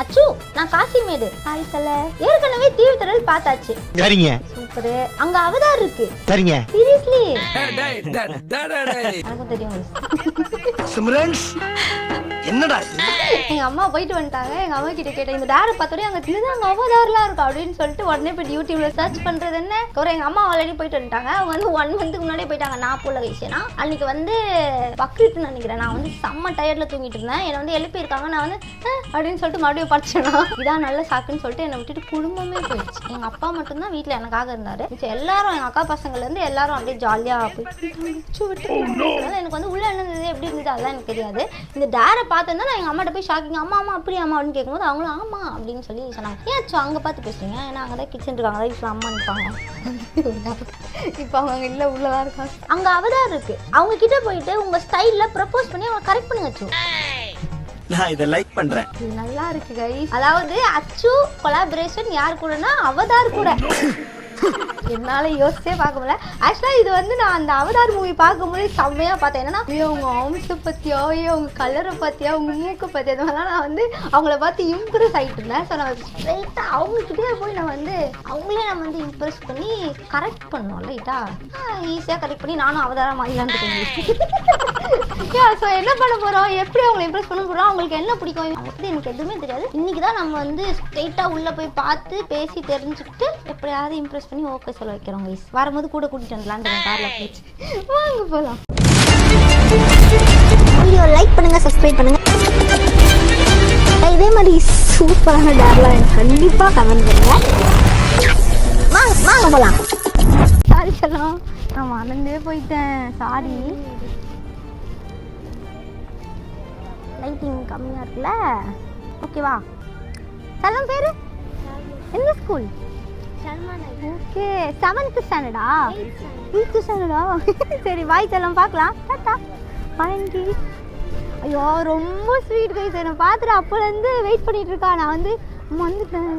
அச்சு நான் காசிமேடு. ஹாய் சொல்ல. ஏற்கனவே தீவுத்திடல் பார்த்தாச்சு. சரிங்க. சூப்பர். அங்க அவதார் இருக்கு. சரிங்க. சீரியஸ்லி எனக்கு தெரியும். சிம்ரன்ஸ் என்னடா எங்க அம்மா போயிட்டு வந்துட்டாங்க. எங்க அம்மா கிட்ட கேட்டேன் இந்த டேரை பார்த்தோடனே அங்க தெரியுது அங்க அவதார்லாம் இருக்கும் அப்படின்னு சொல்லிட்டு உடனே போய் யூடியூப்ல சர்ச் பண்றது என்ன ஒரு எங்க அம்மா ஆல்ரெடி போயிட்டு வந்துட்டாங்க. அவங்க வந்து 1 மந்த்துக்கு முன்னாடியே போயிட்டாங்க. நான் போல விஷயம்னா அன்னைக்கு வந்து பக்ரீட்னு நினைக்கிறேன். நான் வந்து செம்ம டயர்ட்ல தூங்கிட்டு இருந்தேன். என்னை வந்து எழுப்பி இருக்காங்க. நான் வந்து அப்படின்னு சொல்லிட்டு மறுபடியும் படிச்சேனா இதான் நல்ல சாக்குன்னு சொல்லிட்டு என்னை விட்டுட்டு குடும்பமே போயிடுச்சு. எங்க அப்பா மட்டும்தான் வீட்டுல எனக்காக இருந்தாரு. எல்லாரும் எங்க அக்கா பசங்கள்ல இருந்து எல்லாரும் அப்படியே ஜாலியா போயிட்டு எனக்கு வந்து உள்ள என்னது எப்படி இருந்தது அதெல்லாம் எனக்கு தெரியாது. இந்த டேரை பார்த்தேன்னா நான் எங்க அம்மாட்ட போய் ஷாக்கிங் அம்மா அம்மா அப்படியே அம்மா அப்படின்னு கேட்கும்போது அவங்களும் ஆமா அப்படின்னு சொல்லி சொன்னாங்க. ஏன் அங்கே பார்த்து பேசுறீங்க? ஏன்னா அங்கே தான் கிச்சன் இருக்காங்க. அதான் இப்போ அம்மா நிற்பாங்க. இப்போ அவங்க இல்லை உள்ளதான் இருக்காங்க. அங்கே அவதார் இருக்கு. அவங்க கிட்ட போயிட்டு உங்க ஸ்டைல்ல ப்ரப்போஸ் பண்ணி அவங்க கரெக்ட் பண்ணி வச்சு நான் இத லைக் பண்றேன். இது நல்லா இருக்கு கைஸ். அதாவது அச்சு கொலாபரேஷன் யார் கூடனா அவதார் கூட. என்னால யோசிச்சே பார்க்க முடியல. ஆக்சுவலா இது வந்து நான் அந்த அவதார் மூவி பார்க்கும்போது செம்மையா பார்த்தேன். என்னன்னா உங்க ஆம்ஸை பத்தியா உங்க கலரை பத்தியா உங்க மூக்கை பத்தியா அதெல்லாம் நான் வந்து அவங்கள பார்த்து இம்ப்ரெஸ் ஆகிட்டு இருந்தேன். ஸோ நான் ஸ்ட்ரைட்டா அவங்க கிட்டே போய் நான் வந்து அவங்களே நம்ம வந்து இம்ப்ரெஸ் பண்ணி கரெக்ட் பண்ணோம். லைட்டா ஈஸியாக கரெக்ட் பண்ணி நானும் அவதாரம் மாறிலான்னு ஸோ என்ன பண்ண போறோம் எப்படி அவங்களை இம்ப்ரெஸ் பண்ண போறோம் அவங்களுக்கு என்ன பிடிக்கும் அப்படி எனக்கு எதுவுமே தெரியாது. இன்னைக்கு தான் நம்ம வந்து ஸ்ட்ரைட்டா உள்ள போய் பார்த்து பேசி தெரிஞ்சுக்கிட்டு எப்படியாவது இம்ப்ரெஸ் பண்ணி ஓகே சொல்ல வைக்கிறோம். கைஸ் வரும்போது கூட கூட்டிட்டு வந்துலான்னு கார்ல போயிடுச்சு. வாங்க போலாம். வீடியோ லைக் பண்ணுங்க, சப்ஸ்கிரைப் பண்ணுங்க. இதே மாதிரி சூப்பரான டேர்லாம் எனக்கு கண்டிப்பா கமெண்ட் பண்ணுங்க. வாங்க போலாம். சாரி சொல்லலாம் நான் மறந்தே போயிட்டேன். சாரி. லைட்டிங் கம்மியா இருக்குல்ல. ஓகேவா? செல்லம் பேரு எந்த ஸ்கூல்? ஓகே 7th ஸ்டாண்டர்டா 8th ஸ்டாண்டர்டா சரி வாய் செல்லம் பார்க்கலாம். டாடா பாய்ண்டி. ஐயோ ரொம்ப ஸ்வீட் கைஸ். என்னை பார்த்துட்டு அப்போலேருந்து வெயிட் பண்ணிட்டு இருக்கா. நான் வந்து வந்துட்டேன்.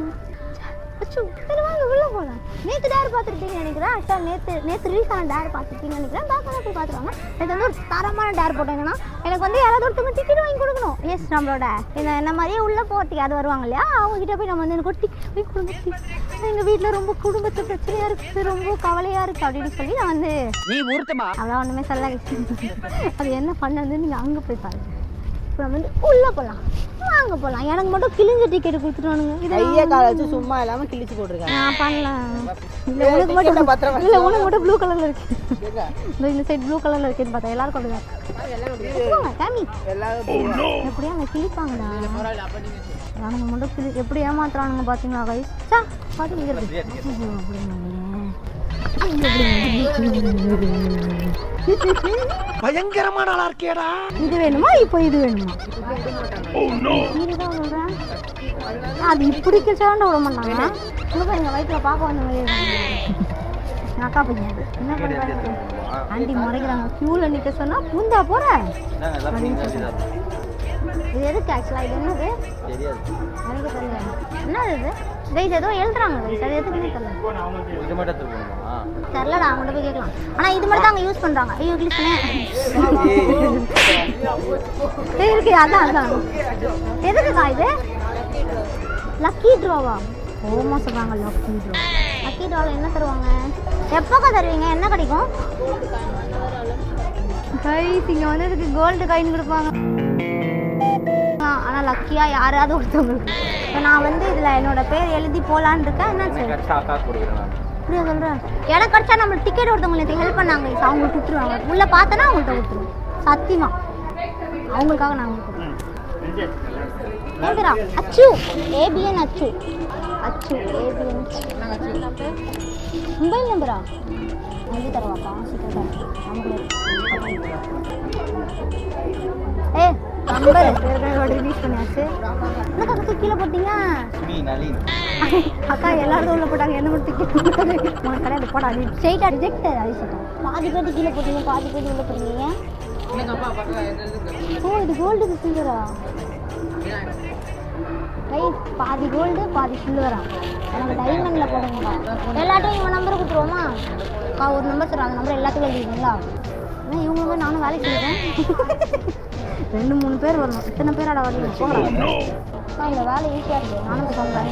அச்சோ சரி வாங்க உள்ள போகலாம். நேற்று டேர் பார்த்துருக்கீங்கன்னு நினைக்கிறேன். ஆக்சுவலாக நேற்று ரிலீஸ் ஆன டேர் பார்த்துருக்கீங்கன்னு நினைக்கிறேன். பார்க்கலாம் போய் பார்த்துருவாங்க. நேற்று வந்து ஒரு தரமான டேர் போட்டாங்கன்னா எனக்கு வந்து யாராவது ஒருத்தவங்க டிக்கெட் வாங்கி கொடுக்கணும். எஸ் நம்மளோட என்ன மாதிரியே உள்ளே போகிறதுக்கு அது வருவாங்க இல்லையா அவங்ககிட்ட போய் நம்ம வந்து எனக்கு ஒரு டிக்கெட் வாங்கி கொடுங்க. எங்கள் வீட்டில் ரொம்ப குடும்பத்து பிரச்சனையாக இருக்குது ரொம்ப கவலையாக இருக்குது அப்படின்னு சொல்லி நான் வந்து அதான் ஒன்றுமே சொல்ல. அது என்ன பண்ணது நீங்கள் அங்கே போய் பாருங்க. நம்ம வந்து உள்ளே போகலாம். வாங்க போகலாம். எனக்கு மட்டும் கிழிஞ்ச டிக்கெட் கொடுத்துட்டானுங்க. இது ஐயா காலேஜ் சும்மா இல்லாமல் கிழிச்சு போட்டுருக்கேன். நான் பண்ணலாம். இல்லை உனக்கு மட்டும் இல்லை உனக்கு மட்டும் ப்ளூ கலரில் இருக்கு. இந்த சைட் ப்ளூ கலரில் இருக்குன்னு பார்த்தா எல்லாருக்கும் அப்படிதான் காமி எப்படியா அங்கே கிழிப்பாங்கண்ணா. அவனுங்க மட்டும் எப்படி ஏமாத்துறானுங்க பார்த்தீங்களா கைஸ். சா பார்த்து பயங்கரமான ஆளா இருக்கேடா. இது வேணுமா இப்போ இது வேணுமா? இதுதான் சொல்றேன். அது இப்படி கிழிச்சாண்ட விட மாட்டாங்க. எங்க வயிற்றுல பார்க்க வந்த மாதிரி அக்கா பையன் என்ன பண்றாங்க ஆண்டி முறைக்கிறாங்க. கியூல நிக்க சொன்னா பூந்தா போற இது எதுக்கு ஆக்சுவலா இது என்னது எனக்கு தெரியல. என்ன இது கைஸ் ஏதோ எழுதுறாங்க கைஸ் அது எதுக்குன்னு தெரியல. தெரியலடா அவங்கள்ட்ட போய் கேட்கலாம். ஆனால் இது மட்டும் தான் அங்கே யூஸ் பண்ணுறாங்க. ஐயோ இங்கிலீஷ் இருக்கு. அதான் எதுக்குக்கா இது லக்கி ட்ராவா? ஓமா சொல்கிறாங்க லக்கி ட்ரா. லக்கி ட்ராவில் என்ன தருவாங்க? எப்போக்கா தருவீங்க? என்ன கிடைக்கும் கைஸ்? இங்கே வந்து இதுக்கு கோல்டு காயின் கொடுப்பாங்க. ஆனால் லக்கியாக யாராவது ஒருத்தவங்களுக்கு. இப்போ நான் வந்து இதில் என்னோட பேர் எழுதி போகலான்னு இருக்கேன். என்னாச்சு அப்படியே சொல்கிறேன். எனக்கு கிடச்சா நம்மளுக்கு டிக்கெட் ஒருத்தவங்களுக்கு ஹெல்ப் பண்ணாங்க. அவங்களுக்கு கொடுத்துருவாங்க. உள்ளே பார்த்தோன்னா அவங்கள்ட்ட கொடுத்துருவோம். சத்தியமாக அவங்களுக்காக நாங்கள் கொடுத்துருவோம். ஏன் பேரா அச்சு ஏபிஎன் அச்சு அச்சு ஏபிஎன் மொபைல் நம்பரா எழுதி தருவாப்பா சீக்கிரம் ஏ நம்பர் ரிலீஸ் பண்ணியாச்சு. என்னக்கா அக்கா கீழே போட்டீங்க? அக்கா எல்லாரும் உள்ள போட்டாங்க. என்ன மட்டும் உனக்கு கிடையாது போடா. ஸ்ட்ரெயிட்டாக ரிஜெக்டட் ஆகிட்டோம். பாதி பேர் கீழே போட்டீங்க பாதி பேர் உள்ள போட்டீங்க. ஓ இது கோல்டு சில்வரா ரைட்? பாதி கோல்டு பாதி சில்வரா? எனக்கு டைமண்டில் போடுங்கப்பா. எல்லாத்தையும் இவங்க நம்பரை கொடுத்துருவோமா? ஒரு நம்பர் தரும். அந்த நம்பர் எல்லாத்துக்கும் எழுதிங்களா? ஏன்னா இவங்களுமே நானும் வேலைக்கு செய்கிறேன். 2-3 பேர் வரணும். இத்தனை பேரோட வரணும் போகலாம். இந்த வேலை ஈஸியாக இருக்குது. நானும் சொல்கிறேன்.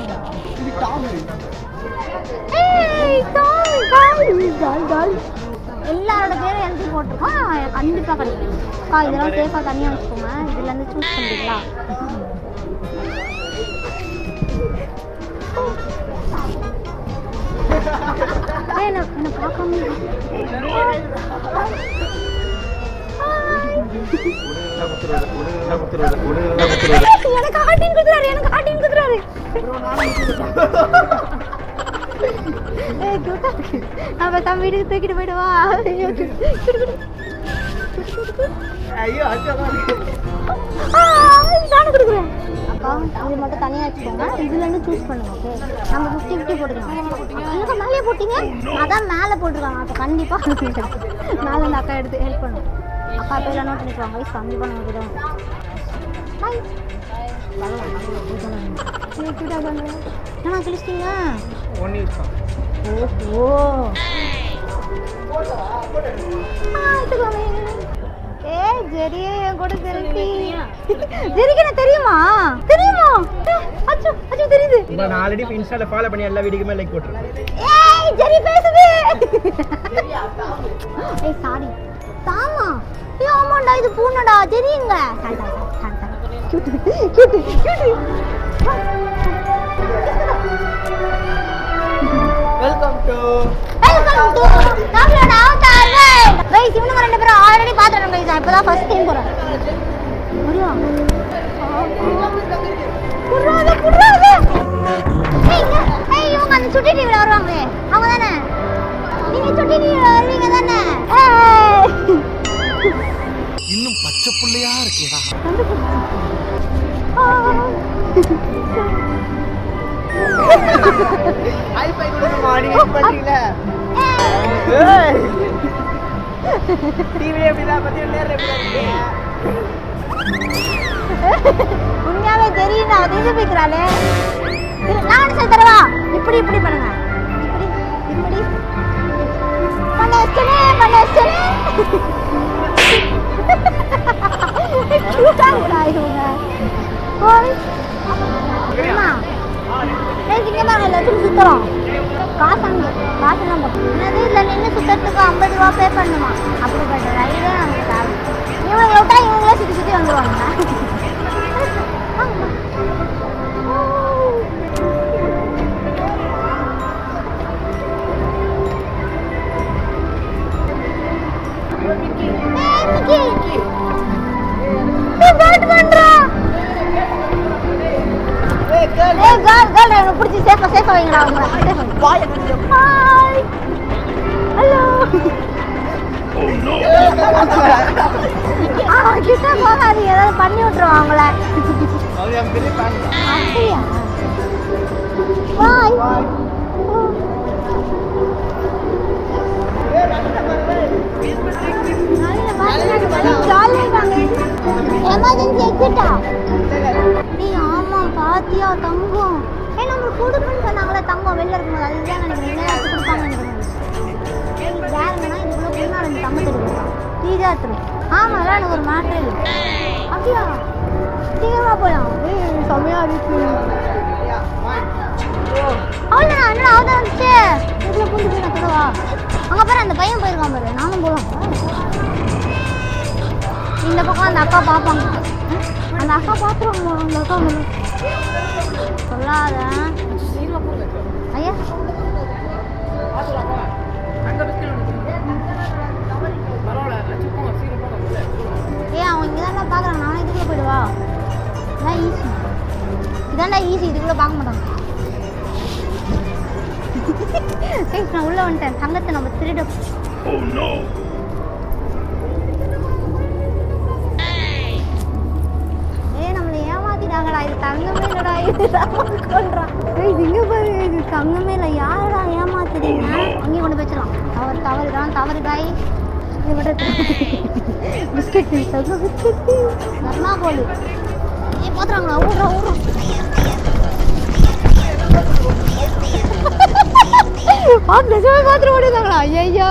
எல்லாரோட பேரும் எழுதி போட்டிருக்கோம். கண்டிப்பாக கிடைக்கும். அக்கா இதெல்லாம் சேஃபாக தனியாக வச்சுக்கோங்க. இதுலேருந்து சூஸ் பண்ணுறீங்களா? என்ன பார்க்காம எனக்கு ஹார்டின் குத்துறாரு. அப்ப தம்பி வீட்டுக்கு தூக்கிட்டு போயிடுவா. நானும் கொடுக்குறேன். அக்கா இது மட்டும் தனியாக வச்சுக்கோங்க. இதுலேருந்து சூஸ் பண்ணுங்க. ஓகே நம்ம 50-50 போட்டுக்கலாம். எனக்கு மேலே போட்டிங்க. அதான் மேலே போட்டுருக்காங்க. அப்போ கண்டிப்பாக மேலே அந்த அக்கா எடுத்து ஹெல்ப் பண்ணும். அக்கா பேர் நோட் பண்ணிக்குவாங்க. வயசு கண்டிப்பாக நம்ம கிட்ட பாய். என்ன கிழிச்சிட்டீங்க? ஓஹோ ஜெரியே என் கூட செல்ஃபி. ஜெரிக்கு என்ன தெரியுமா? அச்சோ தெரியுது. நான் ஆல்ரெடி இன்ஸ்டால ஃபாலோ பண்ணி எல்லா வீடியோக்குமே லைக் போட்டுருக்கேன். ஏய் ஜெரி பேசுது. ஏய் சாரி. தாமா. ஏய் ஆமாடா இது பூனடா. ஜெரிங்க. கியூட். வெல்கம் டு நம்மளோட அவதார் வேர்ல்ட். गाइस இவனுங்க ரெண்டு பேரும் ஆல்ரெடி பாத்துறோம் गाइस. நான் இப்போதான் ஃபர்ஸ்ட் டைம் போறேன். முடியா? குர்ராதே. ஏய் இவங்க அந்த சுட்டி டிவில வருவாங்க. அவங்க தானே? நீங்க சுட்டி டிவில வருவீங்க தானே? இன்னும் பச்சை புள்ளையா இருக்கேடா. ஹை பை கொடுங்க மாடி பண்றீங்க. ஏய் டிவில எப்படிடா பத்தி நேர்ல எப்படி இருக்கீங்க? உண்மையாவே தெரியும். நான் நிரூபிக்கிறாளே. நான் சொல்லி தரவா? இப்படி பண்ணுங்க. இப்படி பண்ணேஸ்டே. கியூட்டா உடாயுங்க. ஓய் அம்மா இங்க பாருங்க. சுத்தறோம். காசெல்லாம் போட்டு என்னது இல்லை நின்று சுத்தத்துக்கு 50 ரூபா பே பண்ணுமா? அப்படிப்பட்ட ரைடே நமக்கு தேவை. இவங்க விட்டா இவங்களே சுற்றி வந்துடுவாங்க. பிடிச்சி சேஃபா வைங்களா? ஹலோ கிட்ட போகாது. ஏதாவது பண்ணி விட்டுருவான் அவங்கள. அப்படியா? பாய். எமர்ஜென்சி எக்ஸிட்டா? நீ ஆமா பாத்தியா தங்கம். நம்மளுக்கு கொடுக்குன்னு சொன்னாங்களே தங்கம் வெளில இருக்கும்போது. அதுதான் நினைக்கிறேன். என்ன கொடுப்பாங்கன்னு நினைக்கிறேன். யாருங்கன்னா இதுக்குள்ள புதுநாள் இந்த தங்க தெரியும். தீஜாத்திரி. ஆமாம் அதான் எனக்கு ஒரு மேட்ரு இல்லை. அப்படியா? சீக்கிரமா போகலாம். செம்மையா இருக்கு. அவ்வளோண்ணா என்னடா அவதான் வந்துச்சு. இதுக்குள்ள புந்து போய் நான் சொல்லவா? அங்கே பாரு அந்த பையன் போயிருக்கான் பாரு. நானும் போகலாம். இந்த பக்கம் அந்த அக்கா பார்ப்பாங்க. அந்த அக்கா பார்த்துருவாங்க. அந்த அக்கா சொல்லாத ஐயா. ஏன் அவன் இங்கே தானே பார்க்குறான். நானே இதுக்குள்ளே போயிடுவா? இதான் ஈஸி. இதான்டா ஈஸி. இதுக்குள்ளே பார்க்க மாட்டாங்க. நான் உள்ளே வந்துட்டேன். தங்கத்தை நம்ம திருட. இது தங்கமே இல்லடா. இது கொள்றான். இது இங்க பாரு. இது தங்கமே இல்லை. யாரடா ஏமாத்துறீங்க? அங்கேயும் கொண்டு போயிடலாம். தவறு காய். இது மட்டும் பிஸ்கெட் பிஸ்கெட் நல்லா போடு. ஏ பாத்துறாங்களா? ஊடுறோம். பாத்துட்டு ஓடிதாங்களா? ஐயோ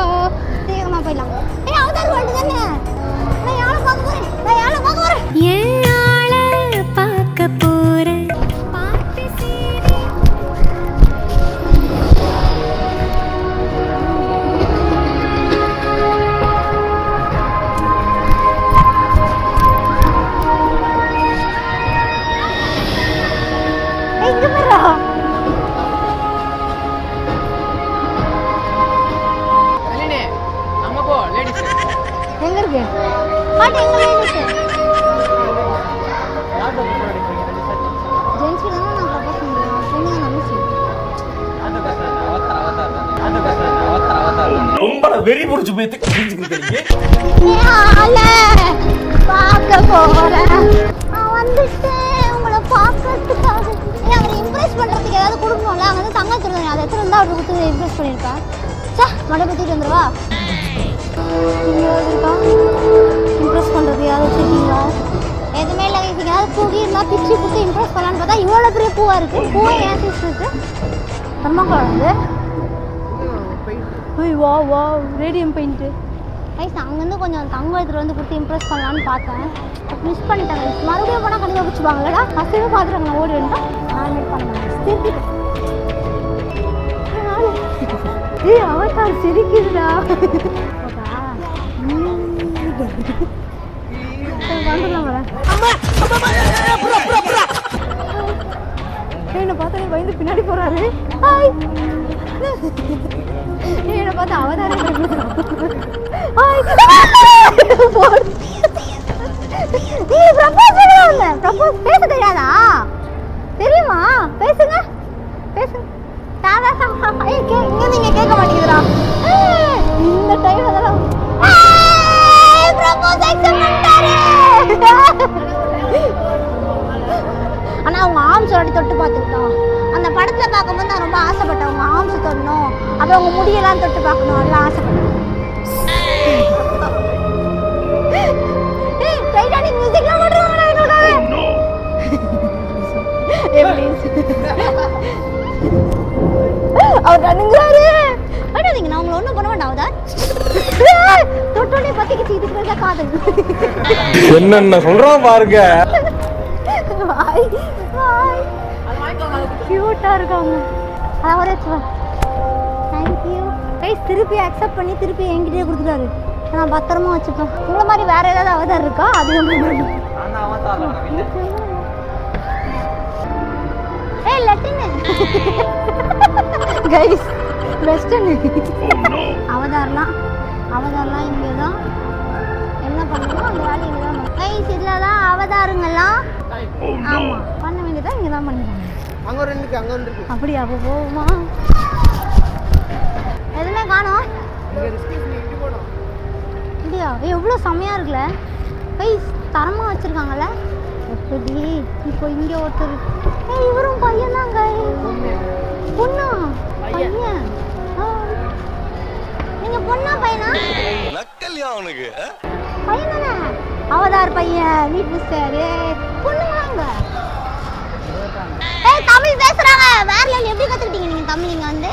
சீக்கிரமா போயிடலாம். ஏ அவதார் வேர்ல்டு தானே? நான் யாரை பார்க்க போறேன்? வெறி முடிச்சு போய் தெரிஞ்சுக்கிறீங்க. பார்க்க போறேன் வந்துட்டேன் உங்களை பார்க்கறதுக்காக. அவரை இம்ப்ரெஸ் பண்றதுக்கு ஏதாவது கொடுக்கணும்ல. அவங்க வந்து தங்க திருந்தேன் அதை எடுத்துட்டு வந்து அவருக்கு கொடுத்து இம்ப்ரெஸ் பண்ணியிருக்கேன். சா மடை பற்றிட்டு வந்துடுவா. இம்ப்ரெஸ் பண்ணுறது யாரும் வச்சுருக்கீங்களா? எதுவுமே இல்லை. ஏதாவது பூகி இருந்தால் பிச்சு கொடுத்து இம்ப்ரெஸ் பண்ணலான்னு பார்த்தா இவ்வளோ பெரிய பூவாக இருக்குது. பூவை ஏன் இருக்கு தர்மாக்கோள் வந்து வா வா ரேடியம் பெயிண்ட்டு ரைஸ். அங்கேருந்து கொஞ்சம் தங்கம் எடுத்துகிட்டு வந்து கொடுத்து இம்ப்ரெஸ் பண்ணலான்னு பார்த்தேன். மிஸ் பண்ணிட்டாங்க. மறுபடியும் போனால் கண்டிப்பாக பிடிச்சிப்பாங்களா? ஃபஸ்ட்டு பார்த்துருக்காங்க நான் ஓடி வேண்டாம். நான் மீட் பண்ணேன். ஏய் அவதார் சிரிக்குதுடா. என்னை பார்த்தா பயந்து பின்னாடி போறாரு. என்னை பார்த்தா அவதாரம் பேச தெரியாதா? தெரியுமா? பேசுங்க பேசுங்க. இங்க நீங்க கேட்க மாட்டேங்குதுடா. இந்த டைம் அதெல்லாம் ஆனா அவங்க ஆர்ம்ஸ் அடி தொட்டு பார்த்துக்கிட்டோம். அந்த படத்துல பார்க்கும்போது நான் ரொம்ப ஆசைப்பட்டேன் அவங்க ஆர்ம்ஸ் தொடணும், அப்புறம் அவங்க முடியெல்லாம் தொட்டு பார்க்கணும் எல்லாம் ஆசைப்பட்டேன். டைட்டானிக் மியூசிக்லாம் போடுறாங்கடா எங்களுக்காக. அவர் கண்ணுங்கிறாரு. அடாதீங்க நான் உங்களை ஒன்றும் பண்ண மாட்டேன். அவதார் தொட்டோடனே பத்திக்கிச்சு. இதுக்கு மேலே காதல் என்னென்ன சொல்றான் பாருங்க. கியூட்டா இருக்காங்க. அவரே தேங்க்யூ கைஸ். திருப்பி அக்செப்ட் பண்ணி திருப்பி என்கிட்டயே கொடுத்துட்டாரு. நான் பத்திரமா வச்சுப்பேன். உங்களை மாதிரி வேற ஏதாவது அவதார் இருக்கா? அது ஏய் லட்டின் கைஸ் வெஸ்டர்ன் அவதார்லாம் இங்கே தான் என்ன பண்ணணும் அந்த வேலை இங்கே தான் கைஸ். இதில் தான் அவதாருங்கெல்லாம் ஆமாம் பண்ண வேண்டியதான் இங்கே தான் பண்ணிடுவாங்க. அங்கே ஒரு இருக்கு அங்கே வந்து இருக்கு. அப்படியா? அப்போ போகுமா? எதுவுமே காணோம். இல்லையா? எவ்வளோ செம்மையாக இருக்குல்ல கைஸ். தரமாக வச்சுருக்காங்கல்ல. எப்படி இப்போ இங்கே ஒருத்தர் இவரும் பையன் தாங்க. பொண்ணா பையன்? நீங்க பொண்ணா பையனா? நக்கல்யா அவனுக்கு பையன் தானே. அவதார் பையன் வீட்டு சார் பொண்ணுங்களாங்க. ஏய் தமிழ் பேசுறாங்க. வேற லெவல். எப்படி கத்துக்கிட்டீங்க நீங்க தமிழ்? இங்க வந்து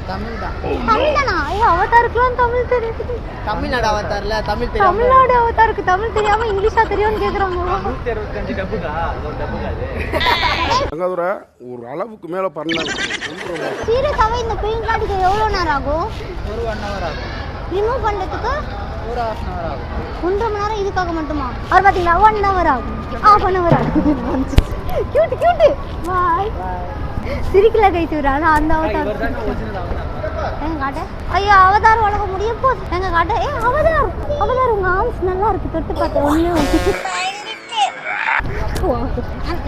தமிழ் தான். தமிழ் தானா? ஐயோ அவதாருக்குலாம் தமிழ் தெரியுது. தமிழ்நாடு அவதார்ல தமிழ் தெரியும். தமிழ்நாடு அவதாருக்கு தமிழ் தெரியாம இங்கிலீஷா தெரியும்னு கேக்குறாங்க. 165 டப்புகா ஒரு டப்புகா அது. அங்கதுரை ஒரு அளவுக்கு மேல பண்ணாங்க. சீரியஸாவே இந்த பெயிண்ட் காட்டுக்கு எவ்வளவு நேரம் ஆகும்? ஒரு 1 hour ஆகும். ரிமூவ் பண்றதுக்கு ஒரு 1/2 hour ஆகும். 1.5 மணி நேரம். இதுக்காக மட்டுமா? அவர் பாத்தீங்களா 1 hour ஆகும். 1 hour ஆகும். Cute cute. பை சிரிக்கல கைஸ். இவரா அந்த அவதார் எங்க காட்டு. ஐயோ அவதார் உலக முடிய போகுது. எங்க காட்டு. ஏ அவதார் அவதார் உங்க ஆர்ம்ஸ் நல்லா இருக்கு. தொட்டு பார்த்தேன். ஒண்ணு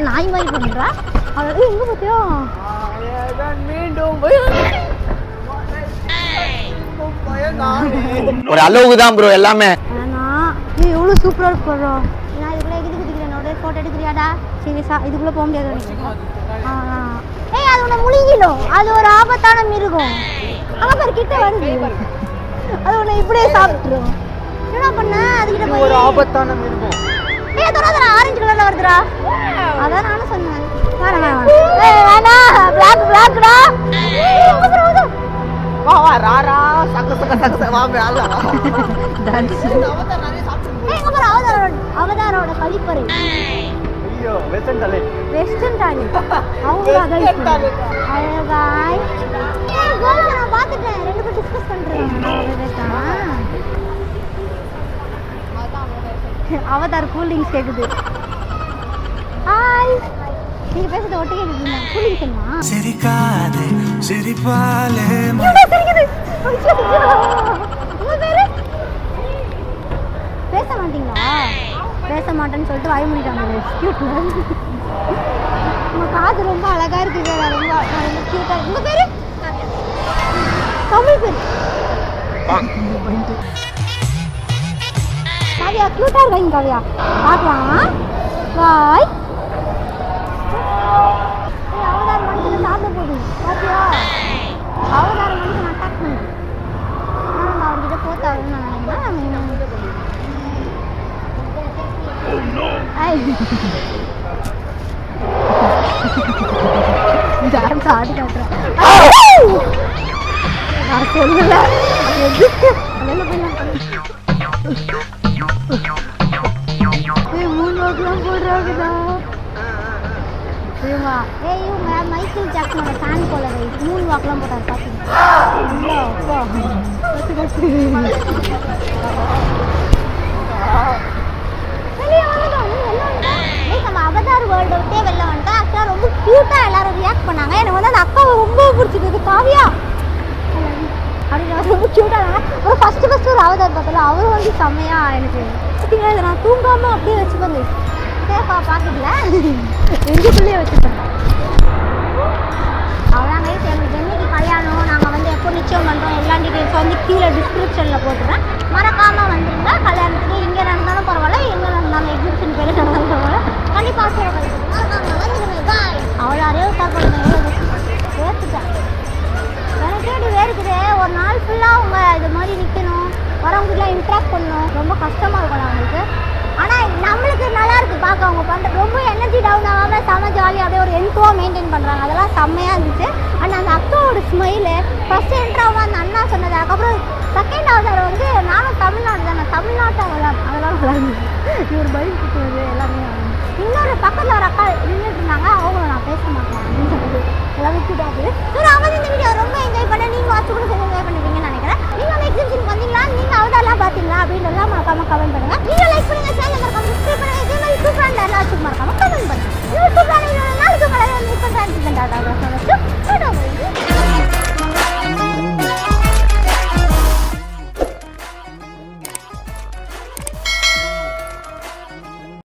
நாய் மாதிரி பண்றா. அவரு எங்க பாத்தியா? மீண்டும் ஒரு அளவுக்கு தான் ப்ரோ எல்லாமே. ஆனா நீ எவ்வளவு சூப்பரா இருக்கு ப்ரோ. நான் இதுக்குள்ள எதுக்கு குதிக்கிறேன்? என்னோட போட்டோ எடுக்கறியாடா? சீரியஸா இதுக்குள்ள போக முடியாது. ஏய் அது உன்னை முழுங்கிடும். அது ஒரு ஆபத்தான மிருகம். அங்க பாரு கிட்ட வருது. அது உன்னை இப்படியே சாப்பிட்டுரும். என்ன பண்ண? அதுகிட்ட போய் ஒரு ஆபத்தான மிருகம். ஏய் தரதா ஆரஞ்சு கலர்ல வருதுடா. அதான் நானும் சொன்னேன். வா ஏய் வேணா பிளாக்டா. வா வா ராரா சக்க வா மேல. டான்ஸ். ஏய் அங்க பாரு அவதாரோட கழிப்பறை. ஐயோ வெஸ்டர்ன் டாய்லெட். அவங்க அதான் ஹலோ गाइस. ஏய் கோல்ஸ் நான் பாத்துட்டேன். ரெண்டு பேரும் டிஸ்கஸ் பண்றாங்க. அவதார் கூல் ட்ரிங்க்ஸ் கேக்குது. ஹாய். நீங்க பேசுறது ஒட்டே கேக்குதுமா? கூல் ட்ரிங்க்ஸ் என்ன? சிரிக்காதே சிரிப்பாலே சிரிக்குது. உங்க பேரு? பேச மாட்டீங்களா? பேச மாட்டேன்னு சொல்லிட்டு வாய் மூடிட்டாங்க. கியூட். உங்க காது ரொம்ப அழகா இருக்கு. ரொம்ப கியூட்டா. உங்க பேரு? தமிழ் பேரு காவியா கியூட்டா இருக்காங்க காவியா பார்க்கலாம் பாய் அவதாரம் மனுஷனை சாப்பிட போகுது பாத்தியா அவதாரம் மனுஷன் அட்டாக் பண்ணு நம்ம அவர்கிட்ட போத்தாருன்னு நான் நினைக்கிறேன் ஆடி காட்டுறேன் நான் சொல்லல மூணு வாக்குலாம் போடுறாங்கடா இவங்க மைக்கேல் ஜாக்சனோட ஃபேன் போல மூணு வாக்குலாம் போட்டார் நம்ம அவதார் வேர்ல்டு விட்டே வெளில வந்துட்டோம். ஆக்சுவலாக ரொம்ப க்யூட்டாக எல்லாரும் ரியாக்ட் பண்ணாங்க. எனக்கு வந்து அந்த அக்காவை ரொம்ப பிடிச்சிருக்கு காவியா அப்படின்னு ரொம்ப க்யூட்டாக இருந்தாங்க. அப்புறம் ஃபஸ்ட்டு ஒரு அவதார் பார்த்தல அவரும் வந்து செம்மையாக எனக்கு பார்த்தீங்கன்னா இதை நான் தூங்காமல் அப்படியே வச்சுக்கோங்க சேஃபாக பார்க்கல எங்களுக்குள்ளேயே வச்சுருப்பேன். அவ்வளோதான் கைஸ், எங்களுக்கு என்னைக்கு கல்யாணம் நாங்கள் வந்து எப்போ நிச்சயம் பண்ணுறோம் எல்லா டீட்டெயில்ஸ் வந்து கீழே டிஸ்கிரிப்ஷனில் போட்டுறேன். மறக்காமல் வந்துருங்க. கல்யாணத்துக்கு இங்கே நடந்தாலும் பரவாயில்ல எங்கே நடந்தாலும் எக்ஸிபிஷன் பேர் நடந்தாலும் பரவாயில்ல கண்டிப்பாக மறக்காமல் வந்துருங்க பாய். அவ்வளோ அறிவு தரப்படுங்க வேர்த்துட்டேன் எனக்கே இப்படி வேர்க்குது. ஒரு நாள் ஃபுல்லாக அவங்க இது மாதிரி நிற்கணும் வரவங்களாம் இன்ட்ராக்ட் பண்ணணும் ரொம்ப கஷ்டமாக இருக்கும் அவங்களுக்கு. ஆனால் நம்மளுக்கு நல்லா இருக்குது பார்க்க அவங்க பண்ணுற ரொம்ப எனர்ஜி டவுன் ஆகாமல் செம்ம ஜாலியாக அப்படியே ஒரு என்ட்ரோவாக மெயின்டைன் பண்ணுறாங்க. அதெல்லாம் செம்மையாக இருந்துச்சு. அண்ட் அந்த அக்காவோட ஸ்மைலு ஃபஸ்ட்டு என்ட்ராவாக அந்த அண்ணா சொன்னது அதுக்கப்புறம் செகண்ட் அவதார் வந்து நானும் தமிழ்நாடு தானே தமிழ்நாட்டு அவதார் அதெல்லாம் நல்லா இருந்துச்சு. இவர் பைக் கொடுத்தது எல்லாமே இன்னொரு பக்கத்தில் ஒரு அக்கா நின்றுட்டு இருந்தாங்க அவங்கள நான் பேச மாட்டேன் அப்படின்னு சொல்லிட்டு எல்லாமே கூடாது. சரி அவன் இந்த வீடியோ ரொம்ப என்ஜாய் பண்ண நீங்கள் வாட்ச் கூட சேர்ந்து என்ஜாய் பண்ணுவீங்கன்னு நினைக்கிறேன். நீங்கள் அந்த எக்ஸிபிஷனுக்கு வந்தீங்களா நீங்கள் அவதாரெலாம் பார்த்தீங்களா அப்படின்றலாம் மறக்காம கமெண்ட் பண்ணுங்கள். நீங்கள் லைக் பண்ணுங்கள் சேனல் மறக்காம சப்ஸ்கிரைப் பண்ணுங்கள். இதே மாதிரி சூப்பரான எல்லாத்துக்கும் மறக்காம கமெண்ட் பண்ணுங்கள். இன்னொரு சூப்பரான நாளைக்கு மீட் பண்ணுறேன்.